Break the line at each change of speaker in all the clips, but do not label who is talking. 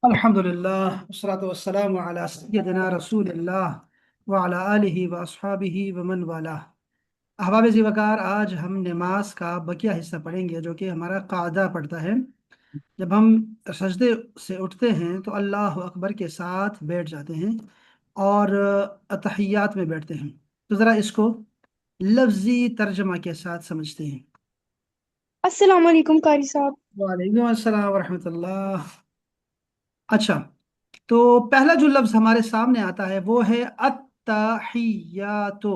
अल्हम्दुलिल्लाह वस्सलातु वस्सलामु अला सय्यिदिना रसूलिल्लाह व अला आलिहि व अस्हाबिहि व मन वाला। अहबाब ज़िवकार, आज हम नमाज का बकिया हिस्सा पढ़ेंगे जो कि हमारा कायदा पड़ता है। जब हम सजदे से उठते हैं तो अल्लाह अकबर के साथ बैठ जाते हैं और अतहियात में बैठते हैं। तो ज़रा इसको लफ्ज़ी तर्जमा के साथ समझते हैं।
अस्सलाम वालेकुम कारी साहब।
वालेकुम अस्सलाम व रहमतुल्लाह। अच्छा, तो पहला जो लफ्ज हमारे सामने आता है वो है अत्तहियातो।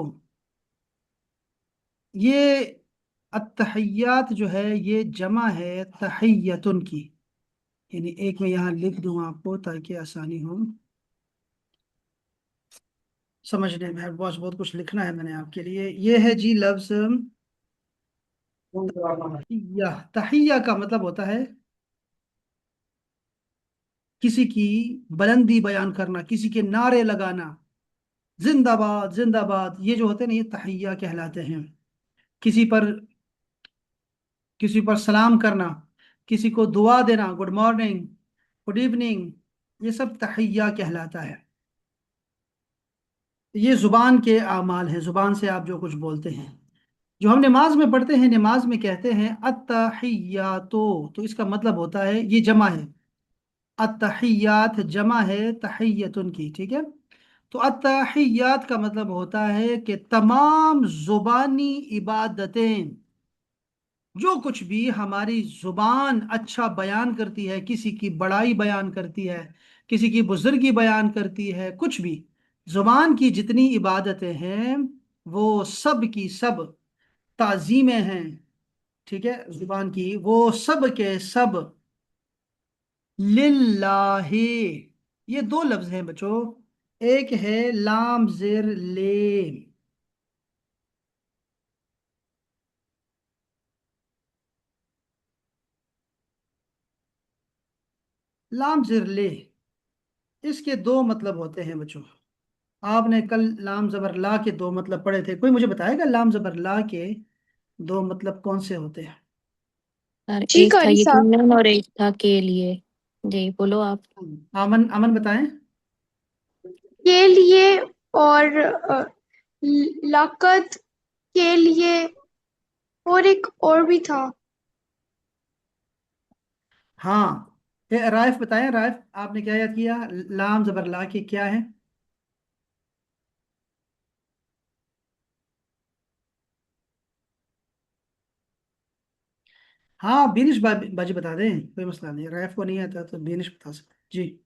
ये अत्तहियात जो है ये जमा है तहियतुन की। यानी एक मैं यहाँ लिख दूं आपको ताकि आसानी हो समझने में। बहुत बहुत कुछ लिखना है मैंने आपके लिए। ये है जी लफ्ज तहिया। तहिया का मतलब होता है किसी की बुलंदी बयान करना, किसी के नारे लगाना, जिंदाबाद जिंदाबाद, ये जो होते हैं ना ये तहिया कहलाते हैं। किसी पर किसी पर सलाम करना, किसी को दुआ देना, गुड मॉर्निंग, गुड इवनिंग, ये सब तहिया कहलाता है। ये जुबान के आमाल है, जुबान से आप जो कुछ बोलते हैं। जो हम नमाज में पढ़ते हैं, नमाज में कहते हैं अत्तहियातो, तो इसका मतलब होता है ये जमा है। अत्तहियात जमा है तहियतुन की, ठीक है। तो अत्तहियात का मतलब होता है कि तमाम जुबानी इबादतें, जो कुछ भी हमारी जुबान अच्छा बयान करती है, किसी की बड़ाई बयान करती है, किसी की बुजुर्गी बयान करती है, कुछ भी जुबान की जितनी इबादतें हैं वो सब की सब ताजीमें हैं, ठीक है। जुबान की वो सब के सब लिल्लाहि। ये दो लफ्ज हैं बच्चों, एक है लाम जेर ले। लाम जेर ले, इसके दो मतलब होते हैं बच्चों। आपने कल लाम जबर ला के दो मतलब पढ़े थे, कोई मुझे बताएगा लाम जबर ला के दो मतलब कौन से होते हैं?
सर
जी
एक था
कारी साहब।
यकीनन और एक था के लिए। जी बोलो आप।
अमन अमन बताएं।
के लिए और लाकत के लिए और एक और भी था।
हाँ, राइफ बताएं, राइफ आपने क्या याद किया? लाम जबर ला के क्या है? हाँ, बीनिश बाजी बता दें, कोई मसला नहीं। राइफ को नहीं आता तो बीनिश बता सकते जी।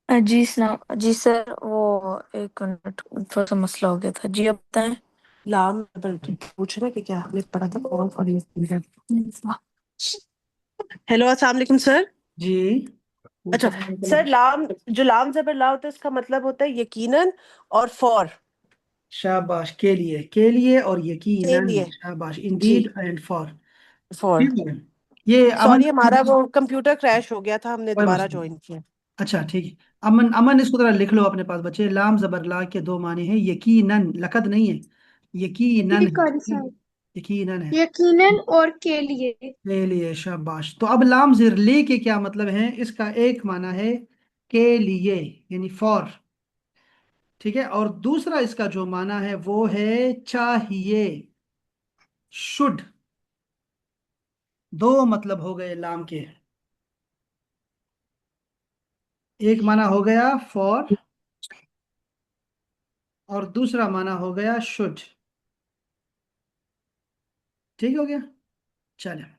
जी जी सर, वो एक मिनट, थोड़ा सा मसला हो गया था जी, अब बताएं।
लाम पर तुम पूछ रहे कि क्या हमने पढ़ा था और ये हेलो अस्सलाम वालेकुम सर।
जी
अच्छा सर, लाम जो लाम जबर ला होता है उसका मतलब होता है यकीनन और फॉर।
शाबाश, के लिए और
के
यकीनन,
लिए।
शाबाश,
जी
इंडीड एंड फॉर।
फॉर।
ठीक है। ये अमन,
सॉरी, हमारा वो कंप्यूटर क्रैश हो गया था, हमने
कोई
दोबारा
मसला नहीं।
ज्वाइन किया।
अच्छा ठीक है। अमन अमन इसको जरा लिख लो अपने पास बच्चे। लाम जबर ला के दो माने हैं, यकीनन, लकद नहीं है, यकीनन
जी
है,
कारी
ठीक है?
साहब।
यकीनन है।
यकीनन और के लिए।
ले लिए, शाबाश। तो अब लाम जिर ले के क्या मतलब है? इसका एक माना है के लिए, यानी फॉर, ठीक है। और दूसरा इसका जो माना है वो है चाहिए, शुड। दो मतलब हो गए लाम के। एक माना हो गया फॉर और दूसरा माना हो गया शुड। ठीक हो गया, चले।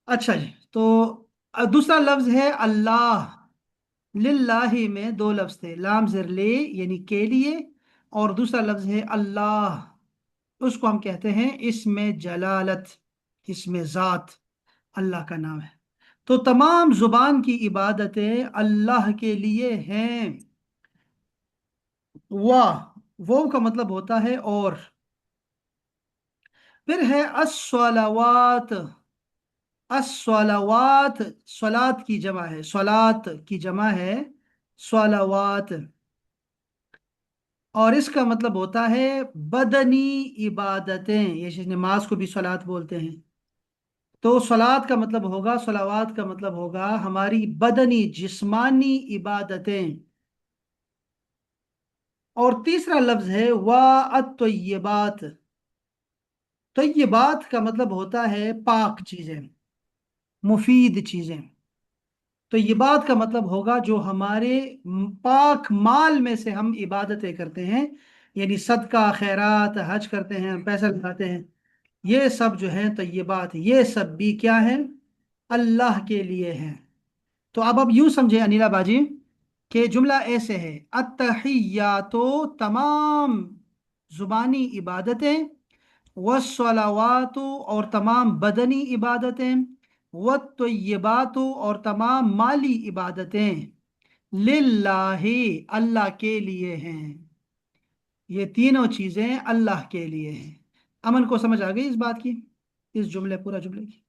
अच्छा जी, तो दूसरा लफ्ज है अल्लाह। लिल्लाही में दो लफ्ज थे, लाम ज़िर ले यानी के लिए, और दूसरा लफ्ज है अल्लाह। उसको हम कहते हैं इसमें जलालत, इसमें ज़ात, अल्लाह का नाम है। तो तमाम जुबान की इबादतें अल्लाह के लिए हैं। वाह, वो का मतलब होता है और। फिर है अस्सलावात। अस्सलावात, सलात की जमा है, सलात की जमा है सलावात, और इसका मतलब होता है बदनी इबादतें। ये नमाज को भी सलात बोलते हैं। तो सलात का मतलब होगा, सलावात का मतलब होगा हमारी बदनी जिस्मानी इबादतें। और तीसरा लफ्ज है वात। तय्यबात का मतलब होता है पाक चीजें, मुफीद चीजें। तो ये बात का मतलब होगा जो हमारे पाक माल में से हम इबादतें करते हैं, यानी सदका खैरात, हज करते हैं, पैसा लगाते हैं, ये सब जो है तो ये बात, ये सब भी क्या है, अल्लाह के लिए है। तो अब यूं समझे अनिला बाजी कि जुमला ऐसे है, अत्तहियातो तमाम जुबानी इबादतें, वस्सलावातु और तमाम बदनी इबादतें, वत्तय्यबातु और तमाम माली इबादतें, लिल्लाहि अल्लाह के लिए हैं। ये तीनों चीजें अल्लाह के लिए हैं। अमन को समझ आ गई इस बात की, इस जुमले, पूरा जुमले की?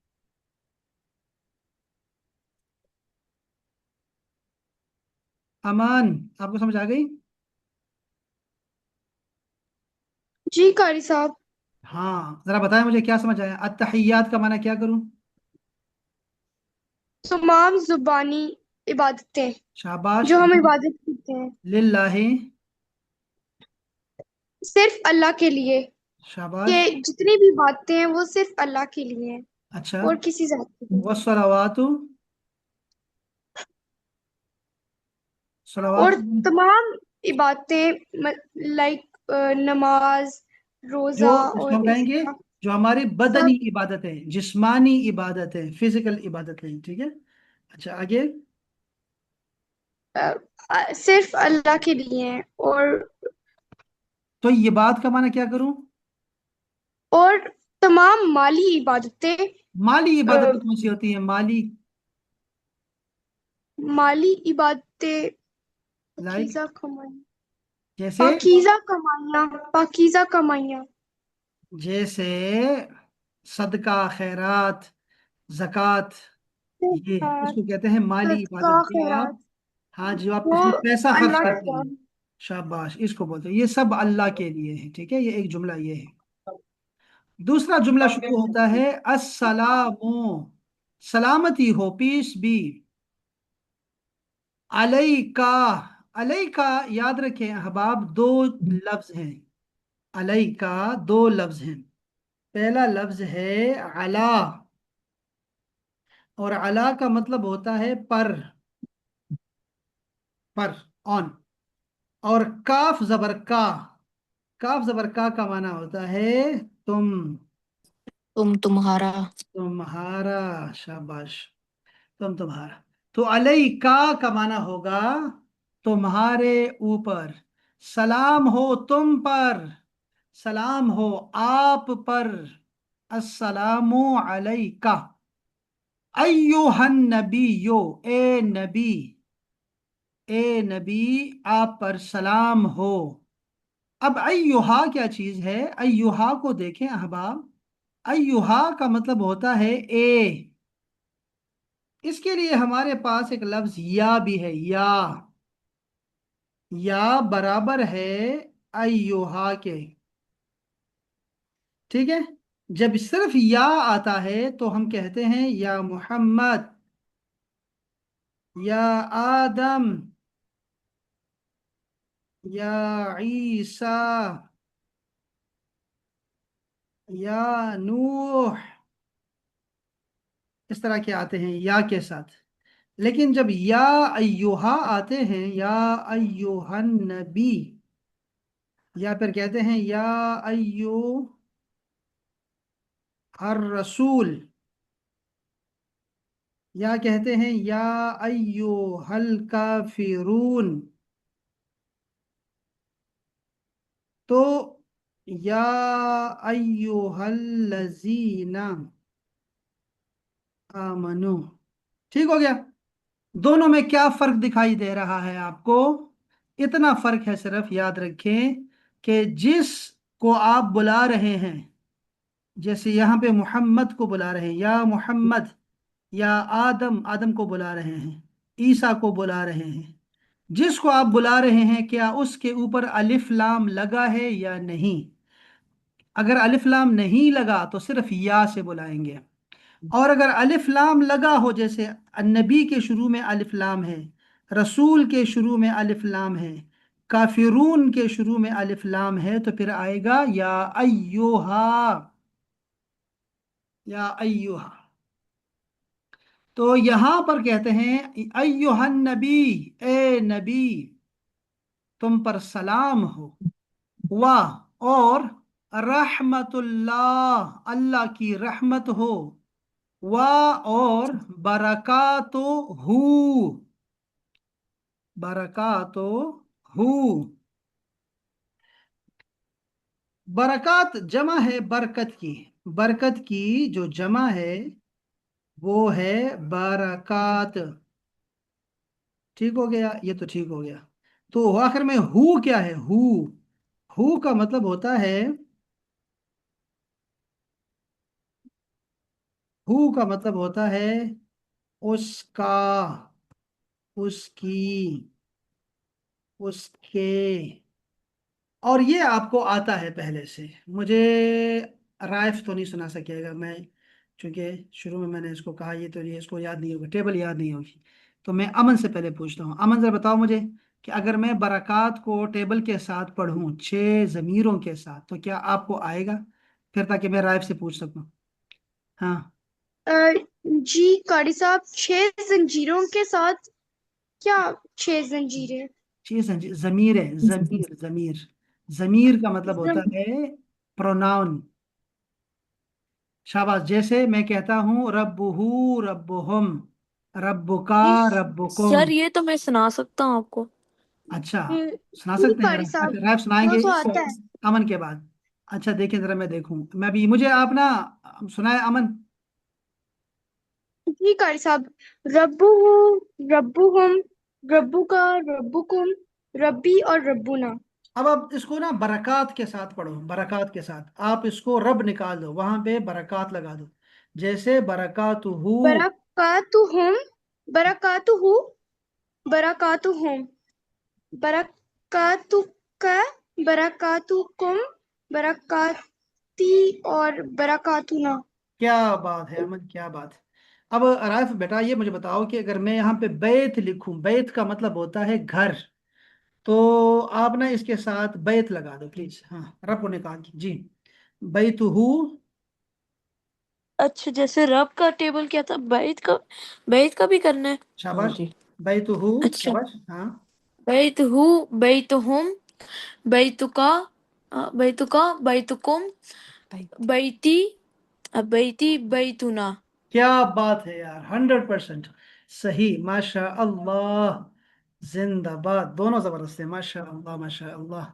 अमन, आपको समझ आ गई?
जी कारी साहब।
हाँ, जरा बताएं मुझे क्या समझ आया। अत्तहियात का माना क्या करूं?
तमाम जुबानी इबादतें
शाबाश।
जो हम इबादत करते हैं
लिल्लाहि,
सिर्फ अल्लाह के लिए,
शाबाश।
कि जितनी भी बातें हैं वो सिर्फ अल्लाह के लिए हैं
अच्छा,
और किसी जात के लिए नहीं।
वस्सलावातु, सलावात
और तमाम इबादतें लाइक नमाज,
जो,
रोजा
इसको हम
और इस
कहेंगे
तरह
जो हमारी बदनी
सब
इबादत है, जिस्मानी इबादत है, फिजिकल इबादत है, ठीक है। अच्छा, आगे।
सिर्फ अल्लाह के लिए हैं।
तो ये बात का माना क्या करूं?
और तमाम माली इबादतें,
माली
अ,
इबादतें कौन सी होती है? माली,
माली इबादतें,
लाइक,
पाकीज़ा कमाइयाँ,
जैसे,
पाकीज़ा कमाइयाँ, पाकीज़ा कमाइयाँ,
जैसे सदका खैरात, जक़ात, ये
ज़कात,
इसको कहते हैं माली
सदका
इबादत, जो आप,
खैरात,
हाँ, जो आप
वो
इसमें पैसा खर्च
अल्लाह
करते
की
हैं। शाबाश, इसको बोलते हैं, ये सब अल्लाह के लिए है, ठीक है। ये एक जुमला ये है। दूसरा जुमला शुरू होता है अस्सलामु, सलामती हो, पीस बी, अलैका। अलैका, याद रखें अहबाब, दो लफ्ज हैं। अलैका दो लफ्ज हैं। पहला लफ्ज है अला, और अला का मतलब होता है पर, ऑन। और काफ जबर का, काफ जबर का माना होता है तुम,
तुम्हारा।
तुम्हारा। शाबाश, तुम्हारा। तो अलई का माना होगा तुम्हारे ऊपर, सलाम हो तुम पर, सलाम हो आप पर, अस्सलामु अलैका अय्युहन नबीयो, ए नबी, ए नबी, आप पर सलाम हो। अब अय्युहा क्या चीज है? अय्युहा को देखें अहबाब, अय्युहा का मतलब होता है ए। इसके लिए हमारे पास एक लफ्ज या भी है, या बराबर है अय्युहा के, ठीक है। जब सिर्फ या आता है तो हम कहते हैं या मोहम्मद, या आदम, या ईसा, या नूह, इस तरह के आते हैं या के साथ। लेकिन जब या अय्युहा आते हैं, या अय्युहन नबी, या फिर कहते हैं या अय्यु हर रसूल, या कहते हैं या अय्युहल काफिरून, तो या अय्युहल्लज़ीना आमनु, ठीक हो गया। दोनों में क्या फर्क दिखाई दे रहा है आपको? इतना फर्क है, सिर्फ याद रखें कि जिस को आप बुला रहे हैं, जैसे यहाँ पे मोहम्मद को बुला रहे हैं या मोहम्मद, या आदम, आदम को बुला रहे हैं, ईसा को बुला रहे हैं, جس کو آپ بلا رہے ہیں کیا اس کے اوپر الف لام لگا ہے یا نہیں؟ اگر الف لام نہیں لگا تو صرف یا سے بلائیں گے، اور اگر الف لام لگا ہو، جیسے النبی کے شروع میں الف لام ہے، رسول کے شروع میں الف لام ہے، کافرون کے شروع میں الف لام ہے، تو پھر آئے گا یا ایوہا، یا ایوہا۔ تو یہاں پر کہتے ہیں ایوہ النبی، اے نبی تم پر سلام ہو، واہ اور رحمت اللہ، اللہ کی رحمت ہو، واہ اور برکات ہو، برکات ہو۔ برکات جمع ہے برکت کی، برکت کی جو جمع ہے وہ ہے برکات۔ ٹھیک ہو گیا، یہ تو ٹھیک ہو گیا۔ تو آخر میں ہو کیا ہے؟ ہو کا مطلب ہوتا ہے، ہو کا مطلب ہوتا ہے اس کا، اس کی، اس کے، اور یہ آپ کو آتا ہے پہلے سے۔ مجھے رائف تو نہیں سنا سکے گا میں، چونکہ شروع میں نے اس کو کہا یہ تو یہ اس کو یاد نہیں ہوگا، ٹیبل یاد نہیں ہوگی، تو میں امن سے پہلے پوچھتا ہوں۔ امن ذرا بتاؤ مجھے کہ اگر میں برکات کو ٹیبل کے ساتھ پڑھوں 6 ضمیروں کے ساتھ تو کیا آپ کو آئے گا؟ پھر تاکہ میں رائف سے پوچھ سکوں۔ ہاں،
جی قاری صاحب، 6 زنجیروں کے ساتھ کیا 6 زنجیریں؟
ضمیر ہے، ضمیر ضمیر، ضمیر کا مطلب ہوتا
زم-
ہے پروناؤن۔ شاباش، جیسے میں کہتا ہوں ربہ ربہم، ربکا
جی
ربکم۔
سر یہ تو میں سنا سکتا ہوں آپ کو۔
اچھا، سنا
جی
سکتے ہیں ذرا؟
قاری صاحب،
اچھا رائف سنائیں
وہ
گے
تو آتا ہے۔
امن کے بعد؟ اچھا دیکھیں ذرا، میں دیکھوں، میں بھی، مجھے آپ نا سنائے امن۔
جی قاری صاحب، ربو، ربوہم، ربو کا، ربکم، ربی اور ربنا۔
اب آپ اس کو نا برکات کے ساتھ پڑھو، برکات کے ساتھ آپ اس کو رب نکال دو، وہاں پہ برکات لگا دو، جیسے برکاتہ،
برکاتہم، برکاتہو، برکاتہم، برکاتک، برکاتکم، برکاتی اور برکاتنا۔
کیا بات ہے امن، کیا بات ہے۔ اب عارف بیٹا یہ مجھے بتاؤ کہ اگر میں یہاں پہ بیت لکھوں، بیت کا مطلب ہوتا ہے گھر، تو آپ نا اس کے ساتھ بیت لگا دو پلیز، ہاں رب کو نکال کے، جی بیت ہو۔
اچھا جیسے رب کا ٹیبل کیا تھا، بیت کا بھی کرنا ہے؟ ہاں
شاباش،
جی،
بیت ہو،
اچھا۔
شاباش، ہاں۔
بیت ہو، بیتہم، بیتکا، بیتکا، بیتکم، بیتی، بیتی، بیتنا۔
کیا بات ہے یار، 100% صحیح، ماشاء اللہ، زندہ باد، دونوں زبردست ہیں، ماشاء اللہ ماشاء اللہ،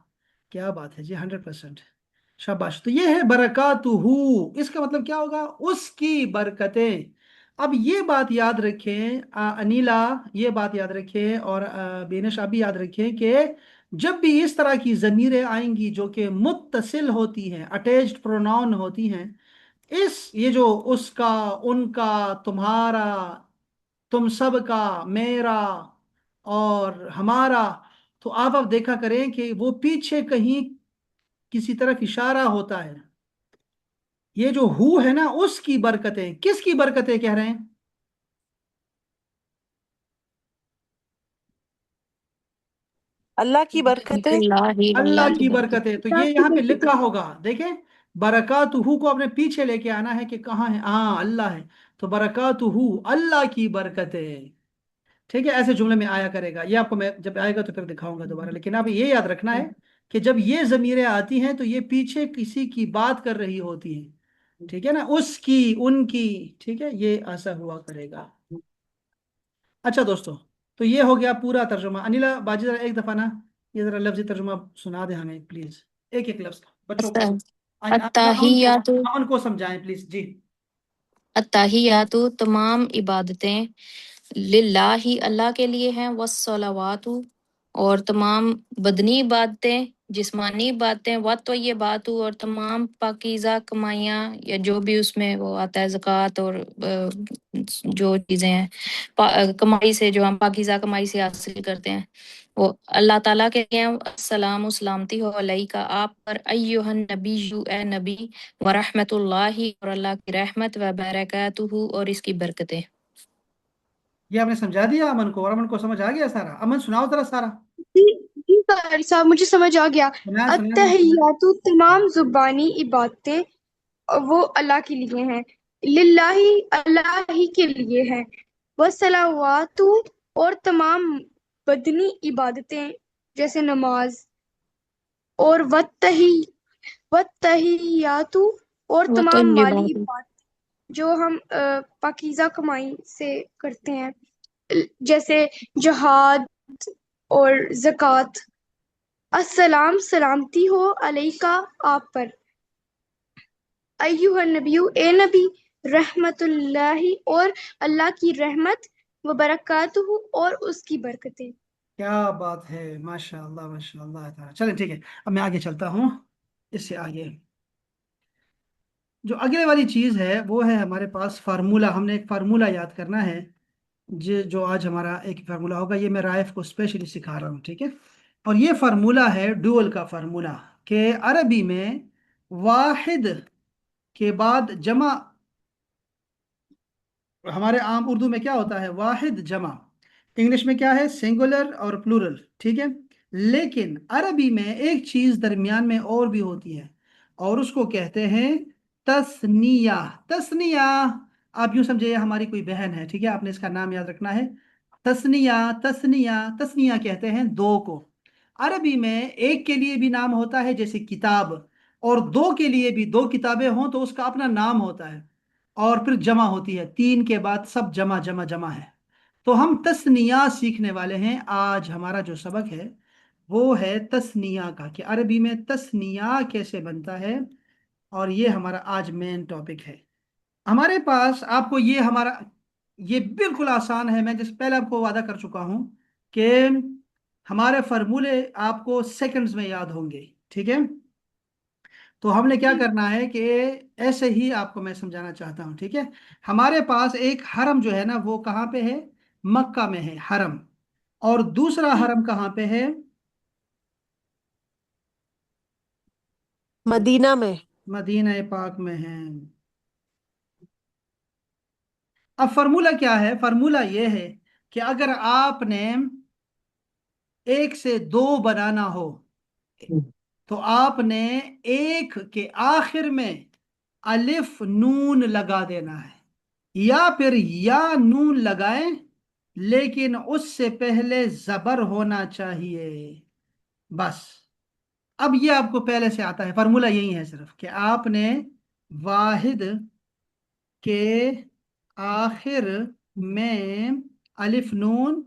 کیا بات ہے جی، 100%، شاباش۔ تو یہ ہے برکاتہ، اس کا مطلب کیا ہوگا؟ اس کی برکتیں۔ اب یہ بات یاد رکھیں، انیلا یہ بات یاد رکھیں، اور بینش آپ بھی یاد رکھیں کہ جب بھی اس طرح کی ضمیریں آئیں گی جو کہ متصل ہوتی ہیں، اٹیچڈ پروناؤن ہوتی ہیں، یہ جو اس کا، ان کا، تمہارا، تم سب کا، میرا اور ہمارا، تو آپ اب دیکھا کریں کہ وہ پیچھے کہیں کسی طرف اشارہ ہوتا ہے۔ یہ جو ہو ہے نا، اس کی برکتیں، کس کی برکتیں کہہ رہے ہیں؟
اللہ کی برکتیں۔
اللہ ہی،
اللہ
اللہ کی
کی
برکت۔
برکتیں، تو یہ یہاں پہ لکھا ہوگا، دیکھیں برکاتہ کو اپنے پیچھے لے کے آنا ہے کہ کہاں ہے، ہاں اللہ ہے، تو برکاتہ اللہ کی برکتیں، ٹھیک ہے، ایسے جملے میں آیا کرے گا، یہ آپ کو میں جب آئے گا تو پھر دکھاؤں گا دوبارہ، لیکن اب یہ یاد رکھنا ہے کہ جب یہ ضمیریں آتی ہیں تو یہ پیچھے کسی کی بات کر رہی ہوتی ہیں، ٹھیک ہے نا، اس کی، ان کی، ٹھیک ہے، یہ ایسا ہوا کرے گا۔ اچھا دوستو، تو یہ ہو گیا پورا ترجمہ۔ انیلا باجی ذرا ایک دفعہ نا یہ ذرا لفظی ترجمہ سنا دیں ہمیں پلیز، ایک ایک لفظ کا، بچوں کو،
التحیات،
امن کو سمجھائیں پلیز، جی۔
التحیات تمام عبادتیں، للہ اللہ کے لیے ہیں، والصلوات اور تمام بدنی عبادتیں، جسمانی عبادتیں، تو یہ بات اور تمام پاکیزہ کمائیاں یا جو بھی اس میں وہ آتا ہے زکوٰۃ اور جو چیزیں ہیں کمائی سے، جو ہم پاکیزہ کمائی سے حاصل کرتے ہیں، وہ اللہ تعالیٰ کے ہیں۔ السلام و سلامتی ہو علیہ کا آپ پر ایھا النبی، اے نبی، ورحمۃ اللہ، اور اللہ کی رحمت، و برکاتہ، اور اس کی برکتیں۔
یہ آپ نے سمجھا دیا امن کو، اور امن کو سمجھ آ گیا سارا؟ امن سناؤ ذرا سارا،
جی جی قاری صاحب، مجھے سمجھ آ گیا۔
سنا سنا نہیں سنا؟
التحیات، تمام زبانی عبادتیں وہ اللہ کے لیے ہیں، للہ، اللہ ہی کے لیے ہیں، والصلوات، اور تمام بدنی عبادتیں جیسے نماز، اور والتحیات، اور
وہ تو
تمام
یہ
مالی
بات ہے۔
عبادت جو ہم پاکیزہ کمائی سے کرتے ہیں، جیسے جہاد اور زکوٰۃ۔ السلام، سلامتی ہو علیکہ آپ پر، ایھا النبی، اے نبی، رحمت اللہ، اور اللہ کی رحمت، و برکاتہ، اور اس کی برکتیں۔
کیا بات ہے، ماشاء اللہ ماشاء اللہ تعالیٰ۔ چلیں ٹھیک ہے، اب میں آگے چلتا ہوں، اس سے آگے جو اگلے والی چیز ہے وہ ہے ہمارے پاس فارمولہ۔ ہم نے ایک فارمولہ یاد کرنا ہے، جو آج ہمارا ایک فارمولہ ہوگا، یہ میں رائف کو اسپیشلی سکھا رہا ہوں، ٹھیک ہے؟ اور یہ فارمولہ ہے ڈوئل کا فارمولہ، کہ عربی میں واحد کے بعد جمع، ہمارے عام اردو میں کیا ہوتا ہے؟ واحد جمع، انگلش میں کیا ہے؟ سنگولر اور پلورل، ٹھیک ہے؟ لیکن عربی میں ایک چیز درمیان میں اور بھی ہوتی ہے، اور اس کو کہتے ہیں تثنیہ۔ تثنیہ، آپ یوں سمجھے یہ ہماری کوئی بہن ہے، ٹھیک ہے؟ آپ نے اس کا نام یاد رکھنا ہے، تثنیہ۔ تثنیہ، تثنیہ کہتے ہیں دو کو۔ عربی میں ایک کے لیے بھی نام ہوتا ہے جیسے کتاب، اور دو کے لیے بھی، دو کتابیں ہوں تو اس کا اپنا نام ہوتا ہے، اور پھر جمع ہوتی ہے، تین کے بعد سب جمع جمع جمع ہے۔ تو ہم تثنیہ سیکھنے والے ہیں، آج ہمارا جو سبق ہے وہ ہے تثنیہ کا، کہ عربی میں تثنیہ کیسے بنتا ہے، اور یہ ہمارا آج مین ٹاپک ہے۔ ہمارے پاس آپ کو یہ بالکل آسان ہے، میں جس پہلے آپ کو وعدہ کر چکا ہوں کہ ہمارے فارمولے آپ کو سیکنڈز میں یاد ہوں گے، ٹھیک ہے؟ تو ہم نے کیا کرنا ہے کہ ایسے ہی آپ کو میں سمجھانا چاہتا ہوں، ٹھیک ہے؟ ہمارے پاس ایک حرم جو ہے نا، وہ کہاں پہ ہے؟ مکہ میں ہے حرم، اور دوسرا حرم کہاں پہ ہے؟
مدینہ میں۔
مدینہ پاک میں ہے۔ اب فارمولہ کیا ہے؟ فارمولہ یہ ہے کہ اگر آپ نے ایک سے دو بنانا ہو تو آپ نے ایک کے آخر میں الف نون لگا دینا ہے، یا پھر یا نون لگائیں لیکن اس سے پہلے زبر ہونا چاہیے، بس۔ اب یہ آپ کو پہلے سے آتا ہے، فارمولہ یہی ہے صرف، کہ آپ نے واحد کے آخر میں الف نون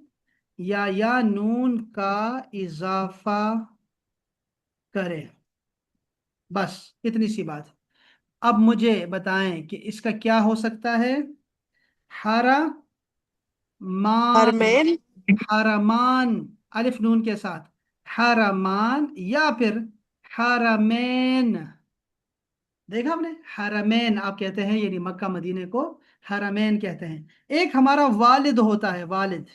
یا نون کا اضافہ کریں، بس اتنی سی بات۔ اب مجھے بتائیں کہ اس کا کیا ہو سکتا ہے؟ حرمان،
حرمین۔
حرمان الف نون کے ساتھ، حرمان، یا پھر حرمین۔ دیکھا آپ نے، حرمین آپ کہتے ہیں، یعنی مکہ مدینے کو حرمین کہتے ہیں۔ ایک ہمارا والد ہوتا ہے، والد،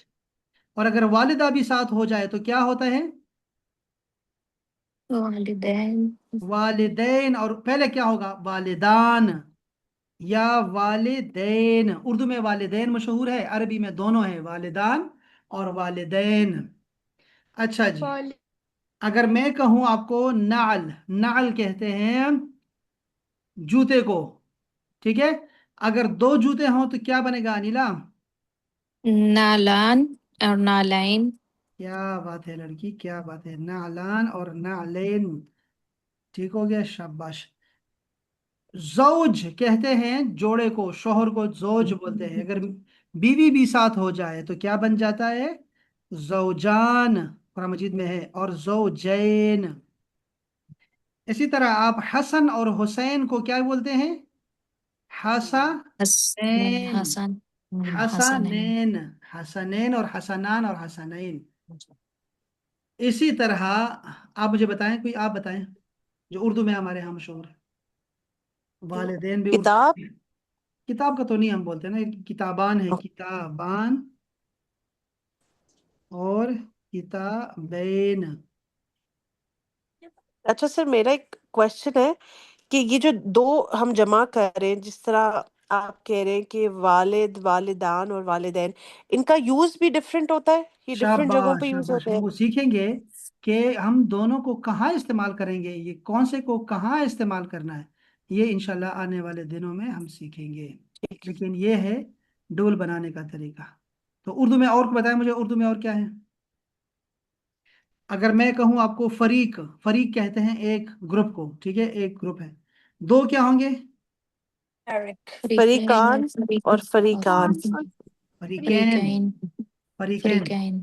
اور اگر والدہ بھی ساتھ ہو جائے تو کیا ہوتا ہے؟
والدین۔
والدین، اور پہلے کیا ہوگا؟ والدان یا والدین۔ اردو میں والدین مشہور ہے، عربی میں دونوں ہیں، والدان اور والدین۔ اچھا جی، اگر میں کہوں آپ کو نعل، نعل کہتے ہیں جوتے کو، ٹھیک ہے؟ اگر دو جوتے ہوں تو کیا بنے گا انیلا؟
نالان اور نالین۔
کیا بات ہے لڑکی، کیا بات ہے، نعلان اور نعلین، ٹھیک ہو گیا، شاباش۔ زوج کہتے ہیں جوڑے کو، شوہر کو زوج بولتے ہیں، اگر بیوی بھی ساتھ ہو جائے تو کیا بن جاتا ہے؟ زوجان، قرآن مجید میں ہے، اور زوجین۔ اسی طرح آپ حسن اور حسین کو کیا بولتے ہیں؟
حسن،
حسنین،
حسن، حسنین۔
حسنین، حسنین اور حسنان اور حسنین۔ इसी तरह आप मुझे बताएं, कोई आप बताएं जो उर्दू में हमारे यहाँ मशहूर है। वालिदैन भी उर्दू
किताब।
में। किताब का तो नहीं हम बोलते ना, किताबान है, किताबान और किताबैन।
अच्छा सर, मेरा एक क्वेश्चन है कि ये जो दो हम जमा कर रहे हैं, जिस तरह आप कह रहे हैं कि वालिद, वालिदान और वालिदैन, इनका यूज भी डिफरेंट होता है, ये डिफरेंट जगहों
शाबाश
पे यूज
शाबाश,
होते
हम
हैं?
वो सीखेंगे कि हम दोनों को कहाँ इस्तेमाल करेंगे, ये कौन से को कहाँ इस्तेमाल करना है, ये इंशाल्लाह आने वाले दिनों में हम सीखेंगे।
ठीक।
लेकिन ये है डोल बनाने का तरीका। तो उर्दू में और बताएं मुझे, उर्दू में और क्या है। अगर मैं कहूँ आपको फरीक, फरीक कहते हैं एक ग्रुप को, ठीक है, एक ग्रुप है। दो क्या होंगे?
फरीकान और फरीकान।
फरीकैन।
फरीकैन।
फरीकैन।
फरीकैन।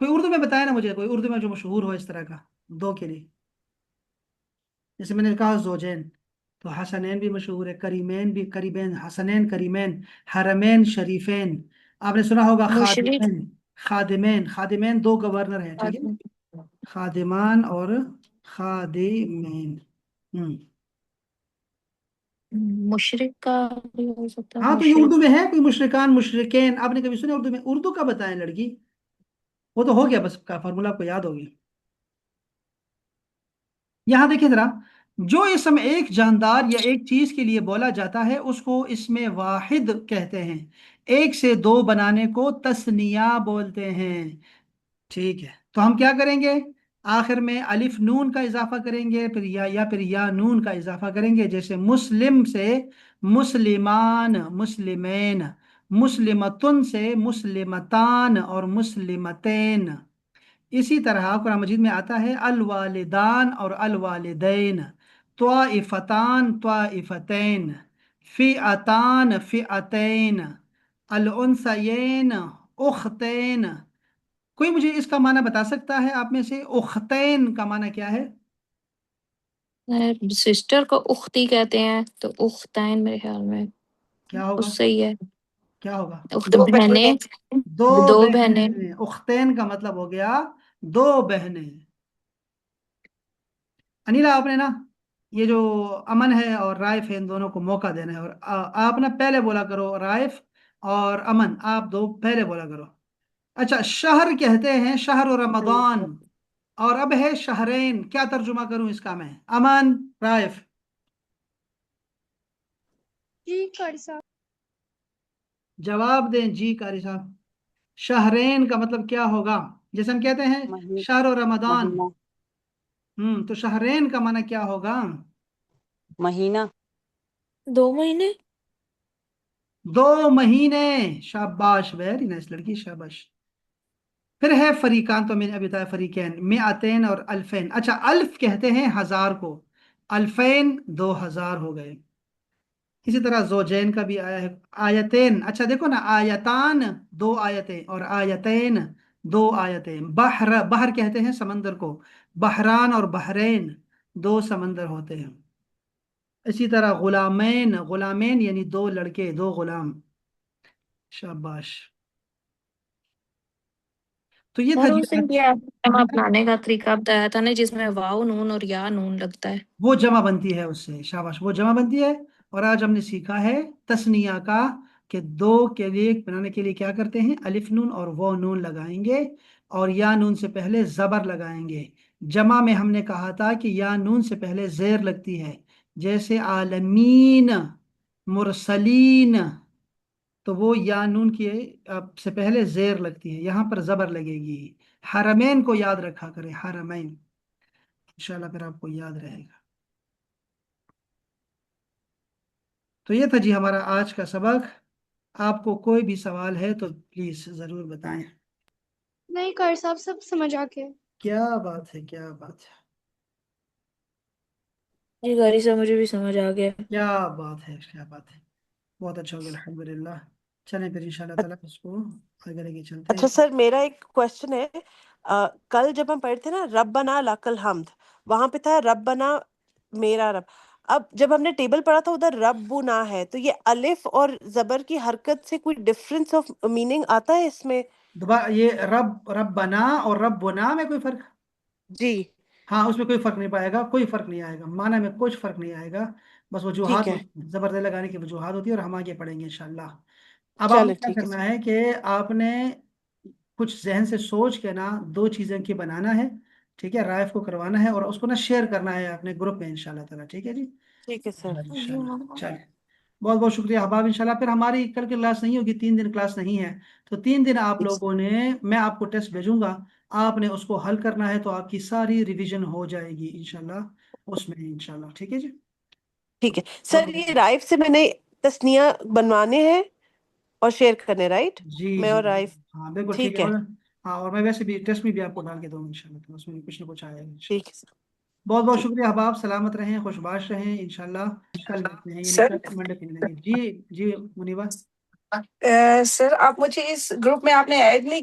कोई उर्दू में बताया ना मुझे, कोई उर्दू में जो मशहूर हो इस तरह का दो के लिए। जैसे मैंने कहा जोजैन, तो हसनैन भी मशहूर है, करीमैन भी, करीबैन, हसनैन, करीमैन, हरमैन शरीफैन। आपने सुना होगा
मुशरिक।
खादिमैन। खादिमैन, खादिमैन दो गवर्नर हैं, ठीक है, खादिमान और खादिमैन। हम्म।
मुशरिक का भी हो सकता है,
हाँ, तो ये
मुशरिक।
उर्दू में है, कोई मुशरिकान, मुशरिकैन आपने कभी सुने उर्दू में? उर्दू का बताएं लड़की, वो तो हो गया, बस का फार्मूला आपको याद हो गया। यहां देखिए जरा, जो इसम एक जानदार या एक चीज के लिए बोला जाता है उसको इसमें वाहिद कहते हैं। एक से दो बनाने को तस्निया बोलते हैं। ठीक है, तो हम क्या करेंगे, आखिर में अलिफ नून का इजाफा करेंगे, फिर फिर या नून का इजाफा करेंगे। जैसे मुस्लिम से मुस्लिमान, मुस्लिमैन, मुस्लिमतुन से मुस्लिमतान और मुस्लिमतैन। इसी तरह कुरान मजीद में आता है अल वालिदान और अल वालिदैन, त्वाइफतान त्वाइफतैन, फिअतान फिअतैन, अल उनसयैन उख्तैन। कोई मुझे इसका माना बता सकता है आप में से, उख्तैन का माना क्या है?
सिस्टर को उख्ती कहते हैं, तो उख्तैन मेरे ख्याल में
क्या होगा?
उससे ही है।
क्या होगा?
उख्त बहनें।
दो
दो बहनें।
बहनें, उख्तैन का मतलब हो गया दो बहनें। अनिला, आपने ना ये जो अमन है और राइफ है, इन दोनों को मौका देना है, और आप ना पहले बोला करो राइफ, और अमन आप दो पहले बोला करो। अच्छा, शहर कहते हैं शहर और रमदान, और अब है शहरैन, क्या तर्जुमा करूं इसका मैं? अमन, राइफ।
जी कारी साहब।
जवाब दें जी कारी साहब। शहरैन का मतलब क्या होगा? जैसे हम कहते हैं
मही
शहर और रमदान,
महीना।
तो शहरैन का माना क्या होगा?
महीना।
2 महीने।
2 महीने। शाबाश, वेरी नाइस लड़की, शाबाश। फिर है फरीकान, तो मैंने अभी बताया फरीकैन, मिअतैन और अल्फैन। अच्छा, अल्फ कहते हैं हजार को, अल्फैन 2000 हो गए। इसी तरह जोजैन का भी आया है। आयतैन, अच्छा देखो ना, आयतान दो आयतें, और आयतैन दो आयतें। बहर, बहर कहते हैं समंदर को, बहरान और बहरैन दो समंदर होते हैं। इसी तरह गुलामैन, गुलामैन यानी दो लड़के, दो गुलाम। शाबाश। तो ये था
और
जी
उस दिन भी
आज।
आपने जमा बनाने का तरीका बताया था ना, जिसमें वाव नून और या नून लगता है।
वो जमा बनती है उससे, शाबाश, वो जमा बनती है। और आज हमने सीखा है तस्निया का, कि दो के लिए बनाने के लिए क्या करते हैं, अलिफ नून और वो नून लगाएंगे, और या नून से पहले जबर लगाएंगे। जमा में हमने कहा था कि या नून से पहले जेर लगती है, जैसे आलमीन, मुरसलीन, तो वो या नून की से पहले जेर लगती है, यहाँ पर जबर लगेगी। हरमैन को याद रखा करें, हरमैन, इंशाल्लाह फिर आपको याद रहेगा। तो ये था जी हमारा आज का सबक। आपको कोई भी सवाल है तो प्लीज जरूर बताएं।
नहीं कारी साहब, सब समझ आ गया।
क्या बात है, क्या बात है,
जी गाड़ी से मुझे भी समझ आ गया।
क्या बात है, क्या बात है। बहुत अच्छा हो गया, अल्हम्दुलिल्लाह। चलें फिर इंशाल्लाह ताला इसको आगे लेके चलते
अच्छा
हैं।
सर, मेरा एक क्वेश्चन है। कल जब हम पढ़े थे ना रब्बना लकल हम्द, वहां पे था रब्बना मेरा रब। अब जब हमने टेबल पढ़ा था उधर रब्बुना है, तो ये अलिफ और जबर की हरकत से कोई डिफरेंस ऑफ मीनिंग आता है इसमें?
दोबारा, ये रब, रब बना और रब बुना में कोई फर्क?
जी
हाँ, उसमें कोई फर्क नहीं पाएगा, कोई फर्क नहीं आएगा, माना में कुछ फर्क नहीं आएगा। बस वजूहात
ठीक है,
होती हैं, जबरदस्त लगाने की वजूहात होती है, और हम आगे पढ़ेंगे इंशाल्लाह। अब आपने
चलो
क्या
ठीक है
करना
सर।
है कि आपने कुछ जहन से सोच के ना दो चीजें की बनाना है, ठीक है, राइफ को करवाना है और उसको ना शेयर करना है अपने ग्रुप में इंशाल्लाह ताला, ठीक है जी।
ठीक है सर।
इंशाल्लाह, चलिए, बहुत बहुत शुक्रिया अहबाब। इंशाल्लाह फिर हमारी कल की क्लास नहीं होगी, 3 दिन क्लास नहीं है, तो 3 दिन आप लोगों ने, मैं आपको टेस्ट भेजूंगा, आपने उसको हल करना है, तो आपकी सारी रिवीजन हो जाएगी इंशाल्लाह उसमें, इंशाल्लाह, ठीक है जी।
ठीक है
बहुत
सर, ये
बहुत
राइफ से मैंने तस्निया बनवाने हैं और शेयर करने, राइट?
जी
मैं
जी
और
जी,
राइफ।
हाँ बिल्कुल ठीक है।
ठीक है,
और हाँ, और मैं वैसे भी टेस्ट में भी आपको डाल के दूंगा इंशाल्लाह, तो उसमें कुछ ना कुछ आएगा इंशाल्लाह।
ठीक है सर।
बहुत बहुत
ठीक।
शुक्रिया अहबाब, सलामत रहें, खुशबाश रहें इंशाल्लाह। कल मिलते हैं, यानी
सर
कल मंडे को मिलेंगे जी। जी मुनीबा।
सर आप मुझे इस ग्रुप में आपने ऐड नहीं